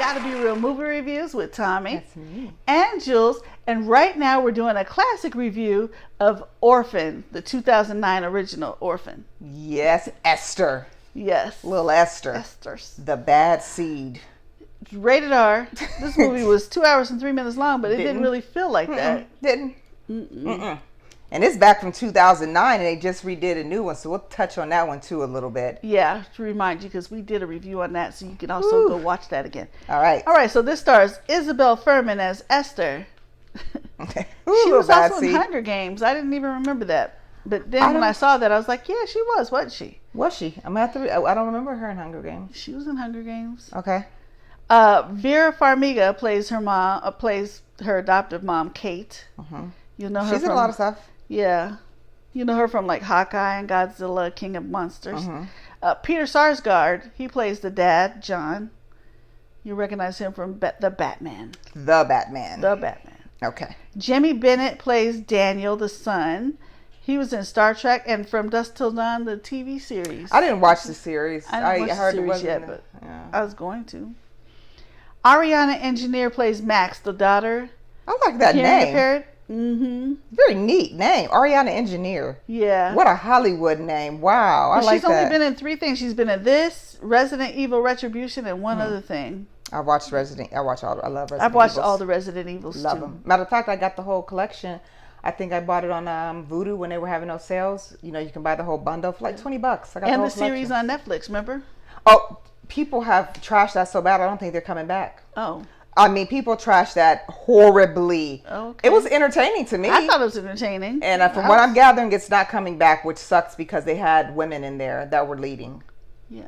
GottaBeReel movie reviews with Thommi. That's me. And Jules. And right now we're doing a classic review of Orphan, the 2009 original Orphan. Yes, Esther. Yes. Little Esther. Esther's. The bad seed. Rated R. This movie was 2 hours and 3 minutes long, but it didn't really feel like that. Didn't. And it's back from 2009, and they just redid a new one, so we'll touch on that one too a little bit. Yeah, to remind you, because we did a review on that, so you can also go watch that again. All right. All right, so this stars Isabelle Fuhrman as Esther. Okay. She was also in Hunger Games. I didn't even remember that. But then when I saw that, I was like, yeah, she was, wasn't she? Was she? I'm gonna have to I don't remember her in Hunger Games. She was in Hunger Games. Okay. Vera Farmiga plays her mom, plays her adoptive mom, Kate. You know her She's in a lot of stuff. Yeah. You know her from like Hawkeye and Godzilla, King of Monsters. Peter Sarsgaard, he plays the dad, John. You recognize him from The Batman. The Batman. The Batman. Okay. Jimmy Bennett plays Daniel, the son. He was in Star Trek and From Dusk Till Dawn, the TV series. I didn't watch the series. I didn't watch the series yet, but I was going to. Ariana Engineer plays Max, the daughter. I like that name. Very neat name. Ariana Engineer. Yeah. What a Hollywood name. Wow. I like that. She's only been in 3 things. She's been in this, Resident Evil Retribution, and one other thing. I watched Resident. I love Resident Evil. I've watched all the Resident Evils too. Love them. Matter of fact, I got the whole collection. I think I bought it on Voodoo when they were having those sales. You know, you can buy the whole bundle for like $20. I got the whole series on Netflix, remember? Oh, people have trashed that so bad. I don't think they're coming back. Oh. I mean, people trashed that horribly. Okay. It was entertaining to me. I thought it was entertaining. And from what I'm gathering, it's not coming back, which sucks because they had women in there that were leading. Yeah.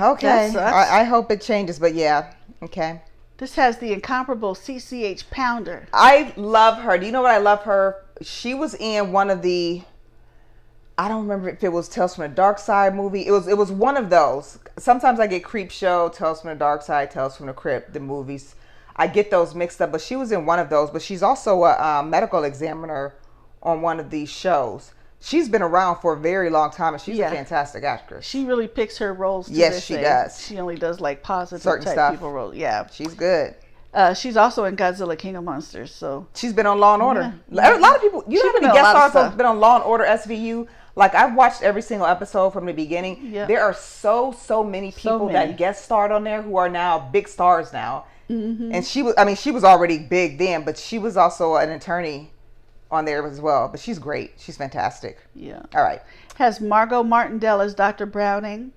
Okay. I hope it changes, but yeah. Okay. This has the incomparable CCH Pounder. I love her. Do you know what I love her? She was in one of the, I don't remember if it was Tales from the Dark Side movie. It was one of those. Sometimes I get Creep Show, Tales from the Dark Side, Tales from the Crypt, the movies. I get those mixed up, but she was in one of those. But she's also a medical examiner on one of these shows. She's been around for a very long time, and she's a fantastic actress. She really picks her roles. Yes, she does. She only does like positive certain type stuff. people roles. Yeah, she's good. She's also in Godzilla, King of Monsters. So she's been on Law and Order. Yeah. A lot of people. You know how many guest stars have been on Law and Order SVU? Like, I've watched every single episode from the beginning. Yep. There are so many people that guest starred on there who are now big stars now. And she was already big then, but she was also an attorney on there as well. But she's great. She's fantastic. Yeah. All right. Has Margot Martindale as Dr. Browning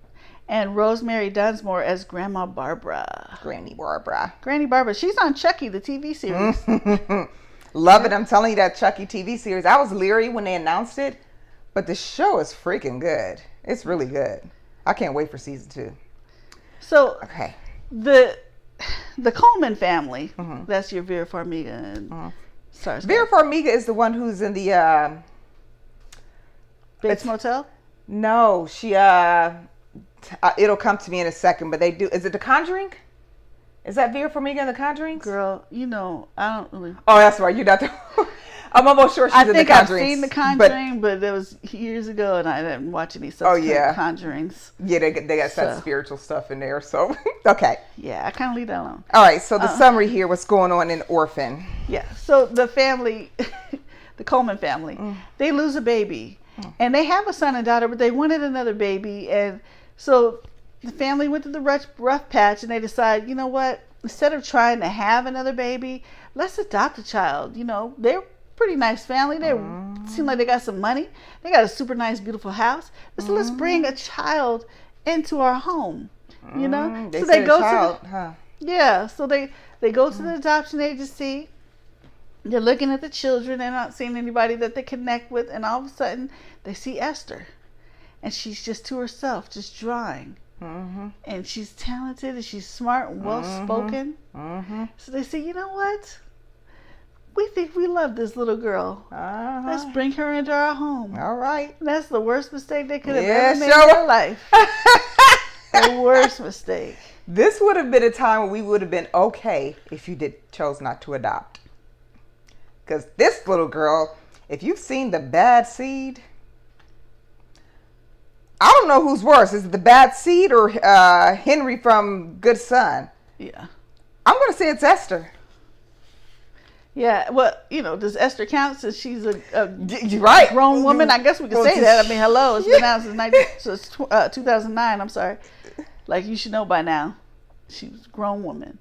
and Rosemary Dunsmore as Grandma Barbara. Granny Barbara. Granny Barbara. She's on Chucky, the TV series. Love it. I'm telling you, that Chucky TV series. I was leery when they announced it. But the show is freaking good. It's really good. I can't wait for season 2. So, okay, the Coleman family. That's your Vera Farmiga and Vera Farmiga is the one who's in the Bates Motel. No, she it'll come to me in a second. But they do. Is it The Conjuring? Is that Vera Farmiga in The Conjuring? Girl, you know I don't really. Oh, that's right. You're not the. I'm almost sure she's in The Conjuring. I think I've seen The Conjuring, but it was years ago, and I didn't watch any subsequent Conjurings. Yeah, they got that spiritual stuff in there. So, okay. Yeah, I kind of leave that alone. All right, so the summary here, what's going on in Orphan. Yeah, so the family, the Coleman family, they lose a baby. And they have a son and daughter, but they wanted another baby. And so the family went to the rough patch, and they decided, you know what? Instead of trying to have another baby, let's adopt a child. You know, they're pretty nice family. They seem like they got some money. They got a super nice, beautiful house. So let's bring a child into our home. You know, so they go so they go to the adoption agency. They're looking at the children. They're not seeing anybody that they connect with, and all of a sudden they see Esther, and she's just to herself, just drawing. And she's talented, and she's smart and well spoken. So they say, you know what? We think we love this little girl. Let's bring her into our home. All right. That's the worst mistake they could have ever made in their life. The worst mistake. This would have been a time when we would have been okay if you chose not to adopt. Because this little girl, if you've seen The Bad Seed, I don't know who's worse. Is it the bad seed or Henry from Good Son? Yeah. I'm going to say it's Esther. Yeah, well, does Esther count since she's a right. grown woman? I guess we could say that. I mean, hello, it's been out since 2009. I'm sorry. Like, you should know by now. She's a grown woman.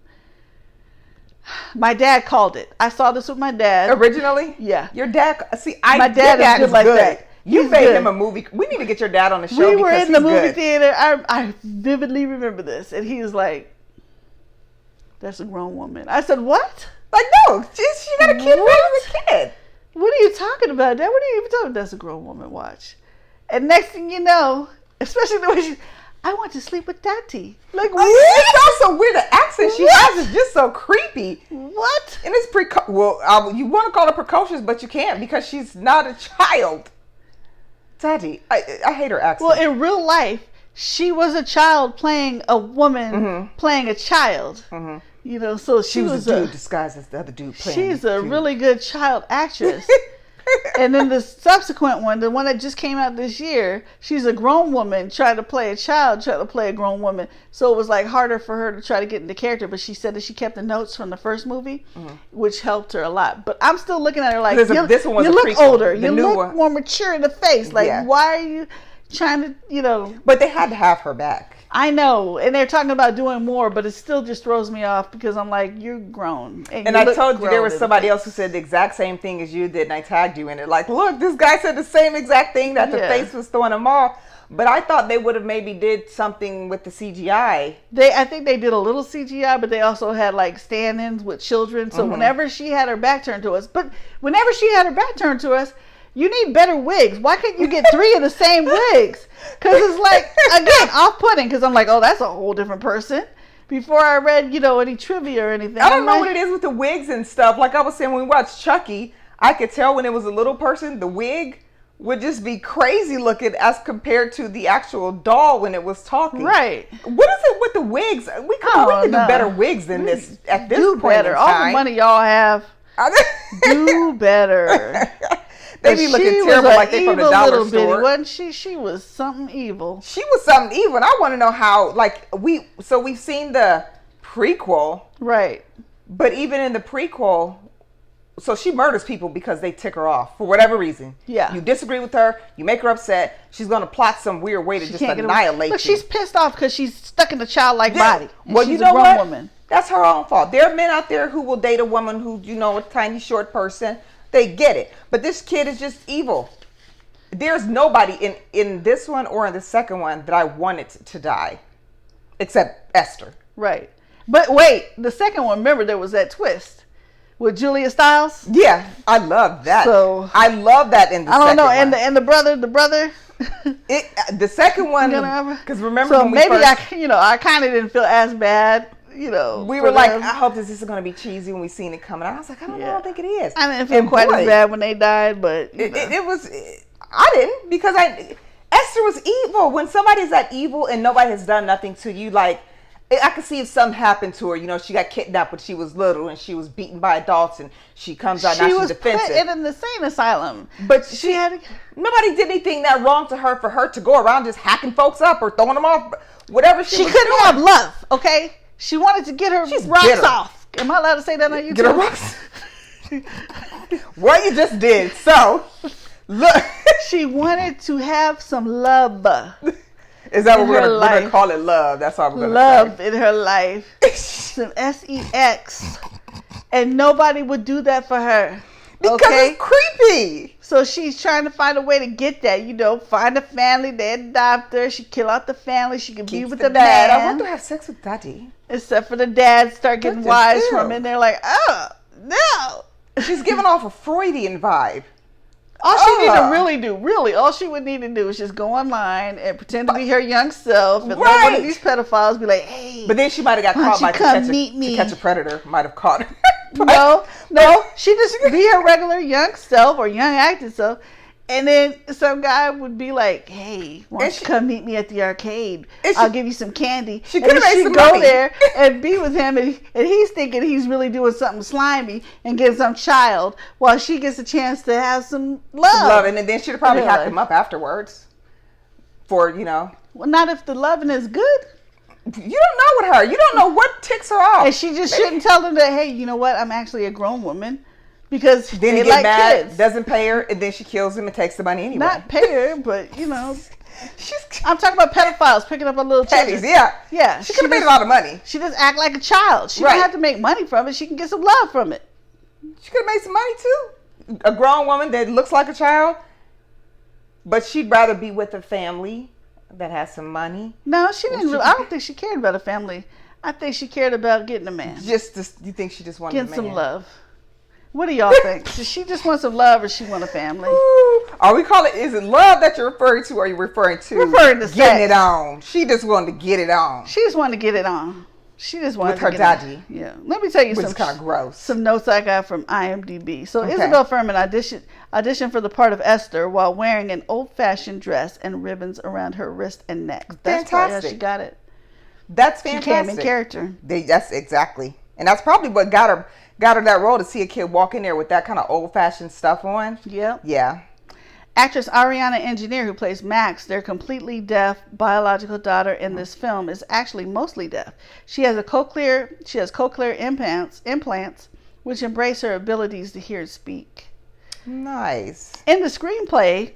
My dad called it. I saw this with my dad. Originally? Yeah. Your dad, my dad is good like that. You made him a movie. We need to get your dad on the show. We were in the movie theater. I vividly remember this. And he was like, that's a grown woman. I said, what? Like, no, she got a kid raising a kid. What are you talking about, Dad? What are you even talking about? That's a grown woman. Watch. And next thing you know, especially the way I want to sleep with Daddy. Like, what? It's also weird. The accent she has is just so creepy. What? And it's you want to call her precocious, but you can't because she's not a child. Daddy, I hate her accent. Well, in real life, she was a child playing a woman playing a child. Mm-hmm. So she was a dude disguised as the other dude playing. She's a really good child actress. And then the subsequent one, the one that just came out this year, she's a grown woman trying to play a child, trying to play a grown woman. So it was like harder for her to try to get into character. But she said that she kept the notes from the first movie, which helped her a lot. But I'm still looking at her like, this one was you a look prequel. older. You look more mature in the face. Like, why are you trying to, But they had to have her back. I know, and they're talking about doing more, but it still just throws me off because I'm like, you're grown. And I told you there was somebody else who said the exact same thing as you did, and I tagged you in it. Like, look, this guy said the same exact thing that the face was throwing him off. But I thought they would have maybe did something with the CGI. I think they did a little CGI, but they also had like stand-ins with children. So whenever she had her back turned to us, you need better wigs. Why couldn't you get 3 of the same wigs? Because it's like, again, off-putting. Because I'm like, oh, that's a whole different person. Before I read, any trivia or anything. I don't know what it is with the wigs and stuff. Like I was saying, when we watched Chucky, I could tell when it was a little person, the wig would just be crazy looking as compared to the actual doll when it was talking. Right. What is it with the wigs? We can do better wigs than this at this point better. in time. All the money y'all have, do better. They be looking terrible like they from the dollar store. Wasn't she? She was something evil. She was something evil. And I want to know how, we've seen the prequel. Right. But even in the prequel, so she murders people because they tick her off for whatever reason. Yeah. You disagree with her, you make her upset, she's going to plot some weird way to just annihilate you. Look, she's pissed off because she's stuck in a childlike body. Well, you know what? Woman. That's her own fault. There are men out there who will date a woman who, a tiny short person. They get it. But this kid is just evil. There's nobody in this one or in the second one that I wanted to die. Except Esther. Right. But wait, the second one, remember there was that twist with Julia Stiles? Yeah, I love that. So I love that in the second one. I don't know, and the brother the second one, because remember so when we maybe first, I kind of didn't feel as bad. We were like, I hope this isn't going to be cheesy when we seen it coming out. I was like, I don't think it is. I didn't feel quite as bad when they died, but it was. I didn't because Esther was evil. When somebody's that evil and nobody has done nothing to you, like I could see if something happened to her. She got kidnapped when she was little and she was beaten by adults, and she comes out now she's defensive. She was put in an insane asylum, but nobody did anything that wrong to her for her to go around just hacking folks up or throwing them off. Whatever she was couldn't doing. have love. Okay. She wanted to get her rocks off. Am I allowed to say that on YouTube? Get her rocks. What you just did. So, look. She wanted to have some love. Is that what we're going to call it? Love. That's all we're going to say. Love in her life. Some sex. And nobody would do that for her. Because it's creepy. So she's trying to find a way to get that, find a family, they adopt her, she kill out the family, she can be with the dad. I want to have sex with Daddy. Except for the dad start getting wise from it, and they're like, oh, no. She's giving off a Freudian vibe. All she need to all she would need to do is just go online and pretend to be her young self and let one of these pedophiles be like, hey. But then she might have got caught by to catch a predator, might have caught her. No, she just be her regular young self or young acting self, and then some guy would be like, "Hey, why don't you come meet me at the arcade? I'll give you some candy." She could have made some go money. there and be with him, and he's thinking he's really doing something slimy and getting some child, while she gets a chance to have some love. And then she'd have probably hacked him up afterwards. for, you know. Well, not if the loving is good. You don't know with her. You don't know what ticks her off. And she just shouldn't tell them that, hey, you know what? I'm actually a grown woman. Because then they he gets mad, kids. Doesn't pay her, and then she kills him and takes the money anyway. Not pay her, but, you know. I'm talking about pedophiles picking up a little children. Yeah. She could have made a lot of money. She just act like a child. She don't have to make money from it. She can get some love from it. She could have made some money too. A grown woman that looks like a child, but she'd rather be with a family that has some money. No, she didn't. I don't think she cared about a family. I think she cared about getting a man. You think she just wanted getting some love? What do y'all think? Does she just want some love, or she want a family? Are we calling? Is it love that you're referring to, or are you referring to getting sex. It on? She just wanted to get it on. She just wanted to get it on. She just wanted with her daddy. Yeah. Let me tell you some kind of gross. Some notes I got from IMDb. So Isabelle Fuhrman auditioned for the part of Esther while wearing an old-fashioned dress and ribbons around her wrist and neck. That's probably how she got it. That's fantastic. She came in character. That's exactly, and that's probably what got her that role, to see a kid walk in there with that kind of old-fashioned stuff on. Yep. Yeah. Actress Ariana Engineer, who plays Max, their completely deaf biological daughter in this film, is actually mostly deaf. She has cochlear implants, which embrace her abilities to hear and speak. Nice. In the screenplay,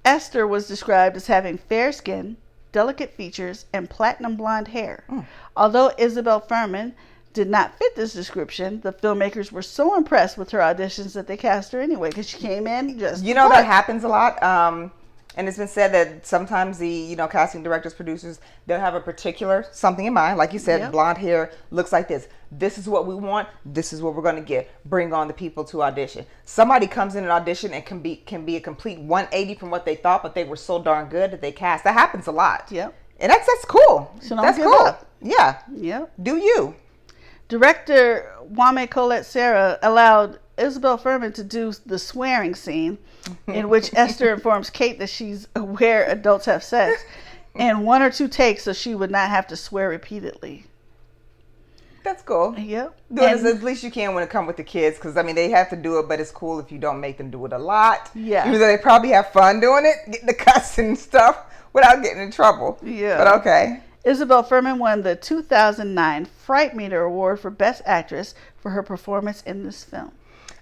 Esther was described as having fair skin, delicate features, and platinum blonde hair. Although Isabelle Fuhrman did not fit this description, the filmmakers were so impressed with her auditions that they cast her anyway, because she came in just... You know, that happens a lot. And it's been said that sometimes the, casting directors, producers, they'll have a particular something in mind. Like you said, blonde hair, looks like this. This is what we want. This is what we're going to get. Bring on the people to audition. Somebody comes in an audition and can be a complete 180 from what they thought, but they were so darn good that they cast. That happens a lot. Yep. And that's cool. So don't that's give cool. up. Yeah. Yep. Do you? Director Wame Colette Sarah allowed Isabelle Fuhrman to do the swearing scene in which Esther informs Kate that she's aware adults have sex in 1 or 2 takes so she would not have to swear repeatedly. That's cool. Yep. Do it as least you can when it comes with the kids, because, they have to do it, but it's cool if you don't make them do it a lot. Yeah. Even though they probably have fun doing it, getting the cussing and stuff without getting in trouble. Yeah. But okay. Isabelle Fuhrman won the 2009 Fright Meter Award for Best Actress for her performance in this film.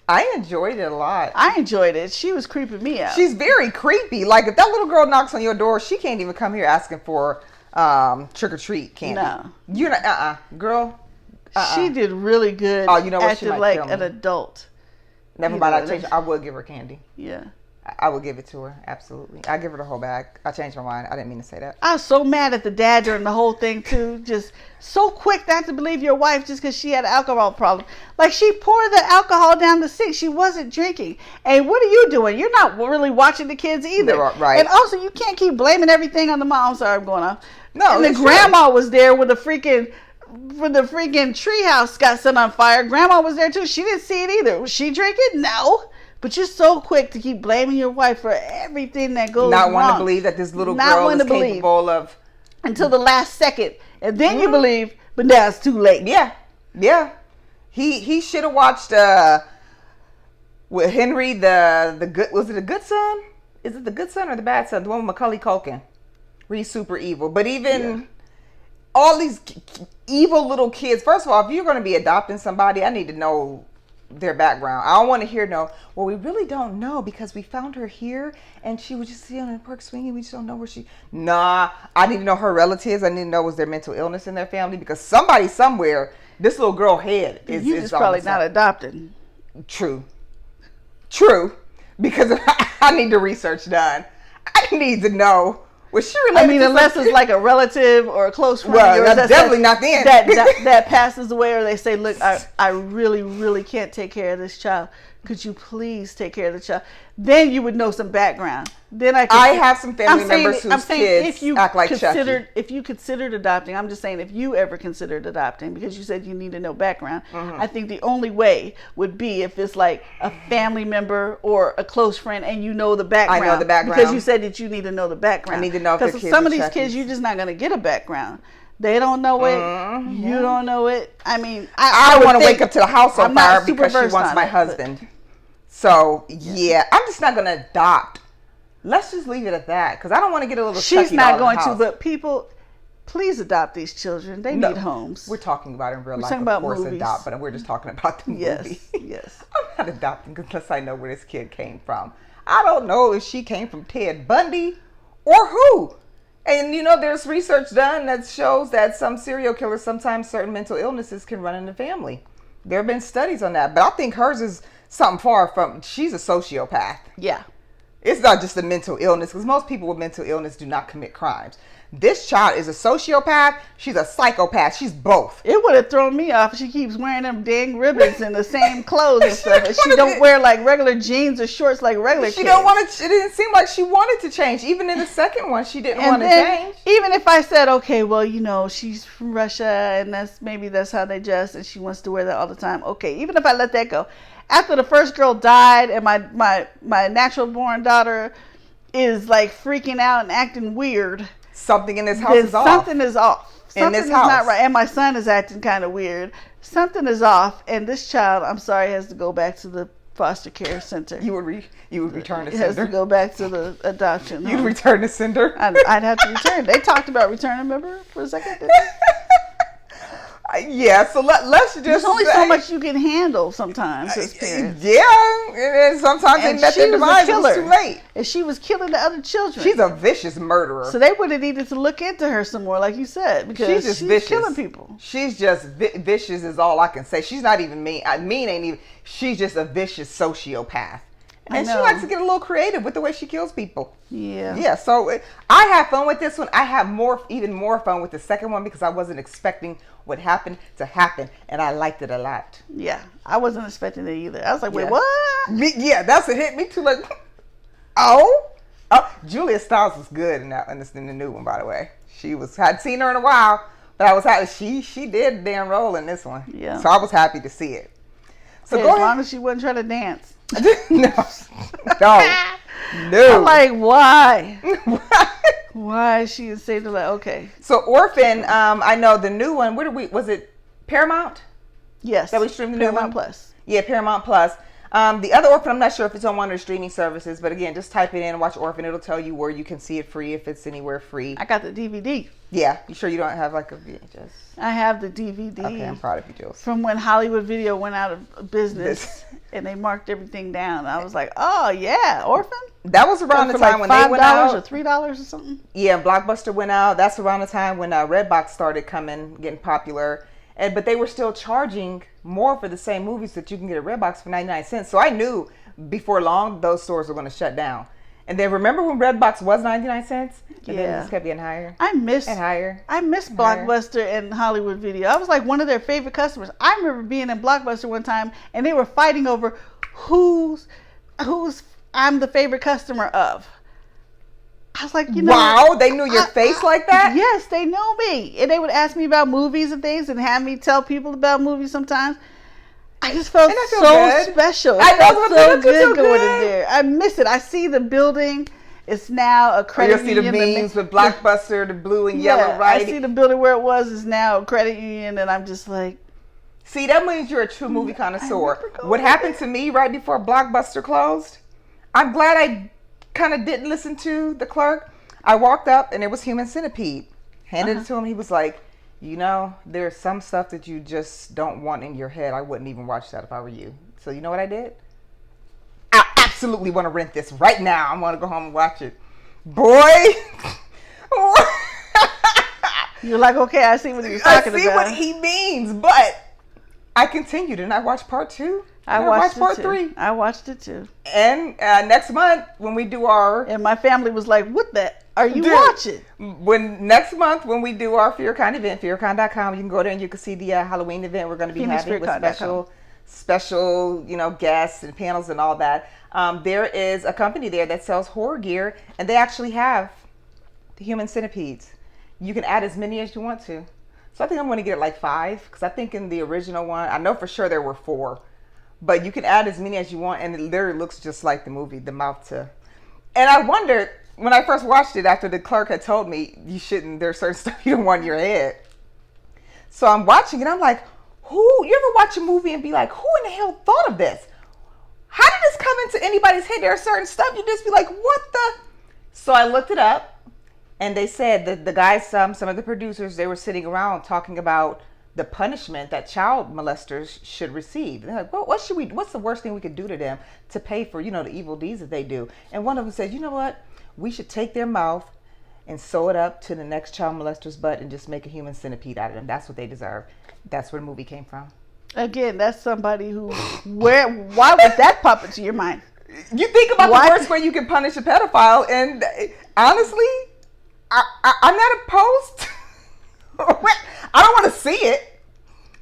I enjoyed it a lot. I enjoyed it. She was creeping me out. She's very creepy. Like, if that little girl knocks on your door, she can't even come here asking for trick-or-treat candy. No. You're not, girl. She did really good. Oh, you know what? Acting like an adult. Never mind. I would give her candy. Yeah. I would give it to her. Absolutely. I give her the whole bag. I changed my mind. I didn't mean to say that. I was so mad at the dad during the whole thing too. Just so quick not to believe your wife just because she had an alcohol problem. Like, she poured the alcohol down the sink. She wasn't drinking. And what are you doing? You're not really watching the kids either. Right. And also, you can't keep blaming everything on the mom. I'm sorry, I'm going off. No. And the grandma was there with the freaking treehouse got set on fire. Grandma was there too. She didn't see it either. Was she drinking? No. But you're so quick to keep blaming your wife for everything that goes wrong. Not want to believe that this little girl is capable of... Until the last second. And then you believe, but now it's too late. Yeah. Yeah. He should have watched with Henry, the good... Was it a good son? Is it the good son or the bad son? The one with Macaulay Culkin. Where he's super evil. But even all these evil little kids... First of all, if you're going to be adopting somebody, I need to know their background. I don't want to hear well, we really don't know because we found her here and she was just sitting on the park swinging. We just don't know where I need to know her relatives. I need to know was there mental illness in their family, because somebody somewhere, this little girl head is probably not adopted. True. Because I need the research done. I need to know. Was she related unless it's like a relative or a close friend. Well, that's definitely not then. That passes away, or they say, look, I really, really can't take care of this child. Could you please take care of the child? Then you would know some background. Then I have some family members whose kids act like Chucky. If you considered adopting, I'm just saying if you ever considered adopting, because you said you need to know background, I think the only way would be if it's like a family member or a close friend and you know the background. I know the background. Because you said that you need to know the background. I need to know if their kids kids some of are these Chuckies. kids, you're just not going to get a background. They don't know it. You don't know it. I want to wake up to the house on fire because she wants my husband. So, I'm just not going to adopt Let's just leave it at that, because I don't want to get a little. She's Chucky not doll in going the to, house. but people, please adopt these children. They need homes. We're talking about in real life, talking of about course, movies. adopt, but we're just talking about the movie. Yes. I'm not adopting unless I know where this kid came from. I don't know if she came from Ted Bundy or who. And there's research done that shows that some serial killers, sometimes certain mental illnesses can run in the family. There have been studies on that, but I think hers is something far from. She's a sociopath. Yeah. It's not just a mental illness, because most people with mental illness do not commit crimes. This child is a sociopath. She's a psychopath. She's both. It would have thrown me off if she keeps wearing them dang ribbons and the same clothes and stuff. And she don't wear like regular jeans or shorts like regular kids. She don't want to. It didn't seem like she wanted to change. Even in the second one, she didn't want to change. Even if I said, okay, well, she's from Russia and that's how they dress and she wants to wear that all the time. Okay, even if I let that go. After the first girl died and my natural born daughter is like freaking out and acting weird. Something in this house is off. Something is off. In this Something is house. not right. And my son is acting kind of weird. Something is off. And this child, I'm sorry, has to go back to the foster care center. You would return to It has sender. to go back to the adoption You'd home. return to sender. I'd have to return. They talked about returning, remember, for a second? Yeah, so let's just There's only say, so much you can handle sometimes as parents. Yeah, and sometimes they met their demise. It was too late. And she was killing the other children. She's a vicious murderer. So they would have needed to look into her some more, like you said, because she's vicious. killing people. She's just vicious is all I can say. She's not even mean. Mean ain't even. She's just a vicious sociopath. And she likes to get a little creative with the way she kills people. Yeah. Yeah, so I have fun with this one. I have even more fun with the second one because I wasn't expecting what happened to happen. And I liked it a lot. Yeah. I wasn't expecting it either. I was like, wait, Yeah. what? Yeah, that's what hit me too. Like, oh, Julia Stiles was good in the new one, by the way. Hadn't seen her in a while, but I was happy. She did a damn role in this one. Yeah. So I was happy to see it. So Hey, go as ahead. long as she wasn't trying to dance. No. I'm like, why? Why is she saved it? Like, okay. So Orphan, I know the new one. Was it Paramount? Yes. That we streamed the new Paramount one? Plus. Yeah, Paramount Plus. The other Orphan, I'm not sure if it's on one of the streaming services, but again, just type it in and watch Orphan. It'll tell you where you can see it free if it's anywhere free. I got the DVD. Yeah, you sure you don't have like a VHS? I have the DVD. Okay, I'm proud of you, Jules. From when Hollywood Video went out of business and they marked everything down. I was like, oh yeah, Orphan? That was around the For time like when they went out. $5 or $3 or something? Yeah, Blockbuster went out. That's around the time when Redbox started getting popular. But they were still charging more for the same movies that you can get at Redbox for 99 cents. So I knew before long those stores were going to shut down. And then remember when Redbox was 99 cents? And then it just kept getting higher. I miss Blockbuster and Hollywood Video. I was like one of their favorite customers. I remember being in Blockbuster one time and they were fighting over who's I'm the favorite customer of. I was like, wow, they knew your face like that? Yes, they know me. And they would ask me about movies and things and have me tell people about movies sometimes. I just felt so good. special. I It know, felt so good so going good. in there. I miss it. I see the building. It's now a credit You'll see union. the beams with Blockbuster, the blue and yellow, right? I see the building where it was is now a credit union, and I'm just like... See, that means you're a true movie connoisseur. What happened to me right before Blockbuster closed, I'm glad I kind of didn't listen to the clerk. I walked up, and it was Human Centipede. Handed it to him. He was like, there's some stuff that you just don't want in your head. I wouldn't even watch that if I were you. So you know what I did? I absolutely want to rent this right now. I want to go home and watch it. Boy. You're like, okay, I see what you're talking about. I see what he means, but I continued and I watched part 2. I watched part it 3. I watched it too. And next month when we do our... And my family was like, what the... Are you watching? Next month when we do our FearCon event, fearcon.com, you can go there and you can see the Halloween event we're going to be having with special, guests and panels and all that. There is a company there that sells horror gear, and they actually have the Human Centipedes. You can add as many as you want to. So I think I'm going to get like 5, because I think in the original one, I know for sure there were 4, but you can add as many as you want, and it literally looks just like the movie, the mouth to. And I wondered when I first watched it after the clerk had told me there's certain stuff you don't want in your head. So I'm watching it, I'm like, you ever watch a movie and be like, who in the hell thought of this? How did this come into anybody's head? There are certain stuff you just be like, what the? So I looked it up, and they said that the guys, some of the producers, they were sitting around talking about the punishment that child molesters should receive. They're like, well, what's the worst thing we could do to them to pay for, the evil deeds that they do? And one of them said, you know what? We should take their mouth and sew it up to the next child molester's butt and just make a human centipede out of them. That's what they deserve. That's where the movie came from. Again, that's somebody who, why would that pop into your mind? You think about the worst way you can punish a pedophile, and honestly, I'm not opposed. I don't want to see it.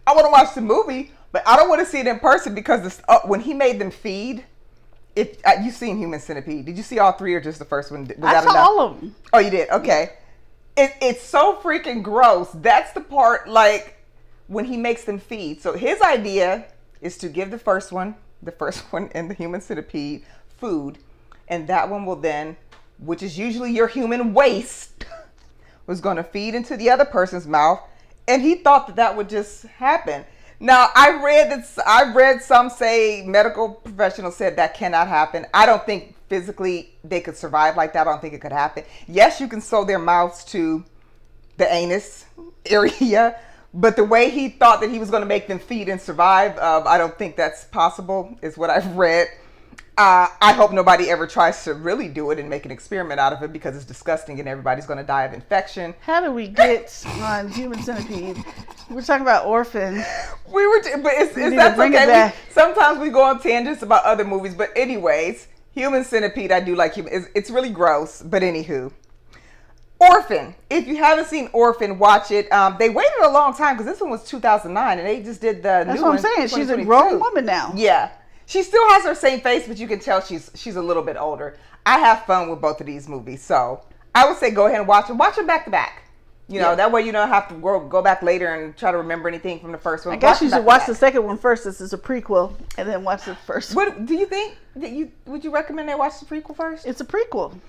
I want to watch the movie, but I don't want to see it in person because when he made them feed, you seen Human Centipede? Did you see all three or just the first one? I saw all of them. Oh, you did? Okay. It's so freaking gross. That's the part, like, when he makes them feed. So his idea is to give the first one in the Human Centipede, food, and that one will then, which is usually your human waste, was going to feed into the other person's mouth, and he thought that would just happen. Now, I read some say, medical professionals said that cannot happen. I don't think physically they could survive like that. I don't think it could happen. Yes, you can sew their mouths to the anus area, but the way he thought that he was going to make them feed and survive, I don't think that's possible, is what I've read. I hope nobody ever tries to really do it and make an experiment out of it because it's disgusting and everybody's going to die of infection. How do we get on Human Centipede? We're talking about Orphan. That's okay. Sometimes we go on tangents about other movies, but anyways, Human Centipede, I do like it's really gross, but anywho. Orphan. If you haven't seen Orphan, watch it. They waited a long time because this one was 2009 and they just did the new one. That's what I'm saying. She's a grown woman now. Yeah. She still has her same face, but you can tell she's a little bit older. I have fun with both of these movies, so I would say go ahead and watch them. Watch them back to back. That way you don't have to go back later and try to remember anything from the first one. I guess you should watch the second one first. This is a prequel, and then watch the first one. What do you think? Would you recommend they watch the prequel first? It's a prequel.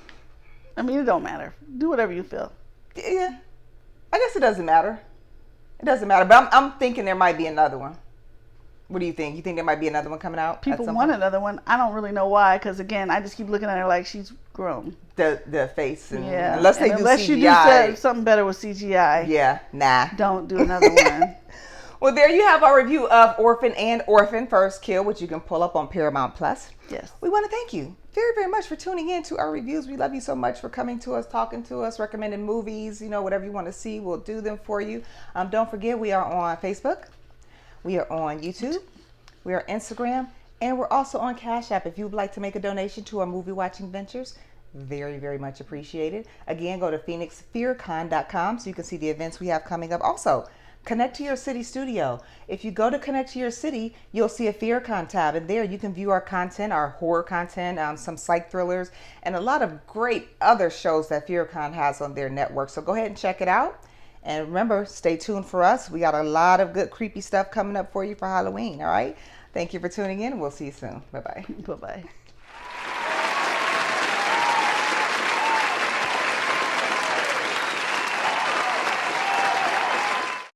I mean, it don't matter. Do whatever you feel. Yeah, I guess it doesn't matter. It doesn't matter, but I'm thinking there might be another one. What do you think? You think there might be another one coming out? People want another one. I don't really know why, because again, I just keep looking at her like she's grown. The face, and yeah. Unless you do something better with CGI. Yeah, nah. Don't do another one. Well, there you have our review of Orphan and Orphan First Kill, which you can pull up on Paramount Plus. Yes. We want to thank you very, very much for tuning in to our reviews. We love you so much for coming to us, talking to us, recommending movies. Whatever you want to see, we'll do them for you. Don't forget, we are on Facebook. We are on YouTube. We are Instagram. And we're also on Cash App. If you would like to make a donation to our movie watching ventures, very, very much appreciated. Again, go to phoenixfearcon.com so you can see the events we have coming up. Also, Connect to Your City Studio. If you go to Connect to Your City, you'll see a FearCon tab, and there you can view our content, our horror content, some psych thrillers, and a lot of great other shows that FearCon has on their network. So go ahead and check it out. And remember, stay tuned for us. We got a lot of good creepy stuff coming up for you for Halloween, all right? Thank you for tuning in. We'll see you soon. Bye-bye. Bye-bye.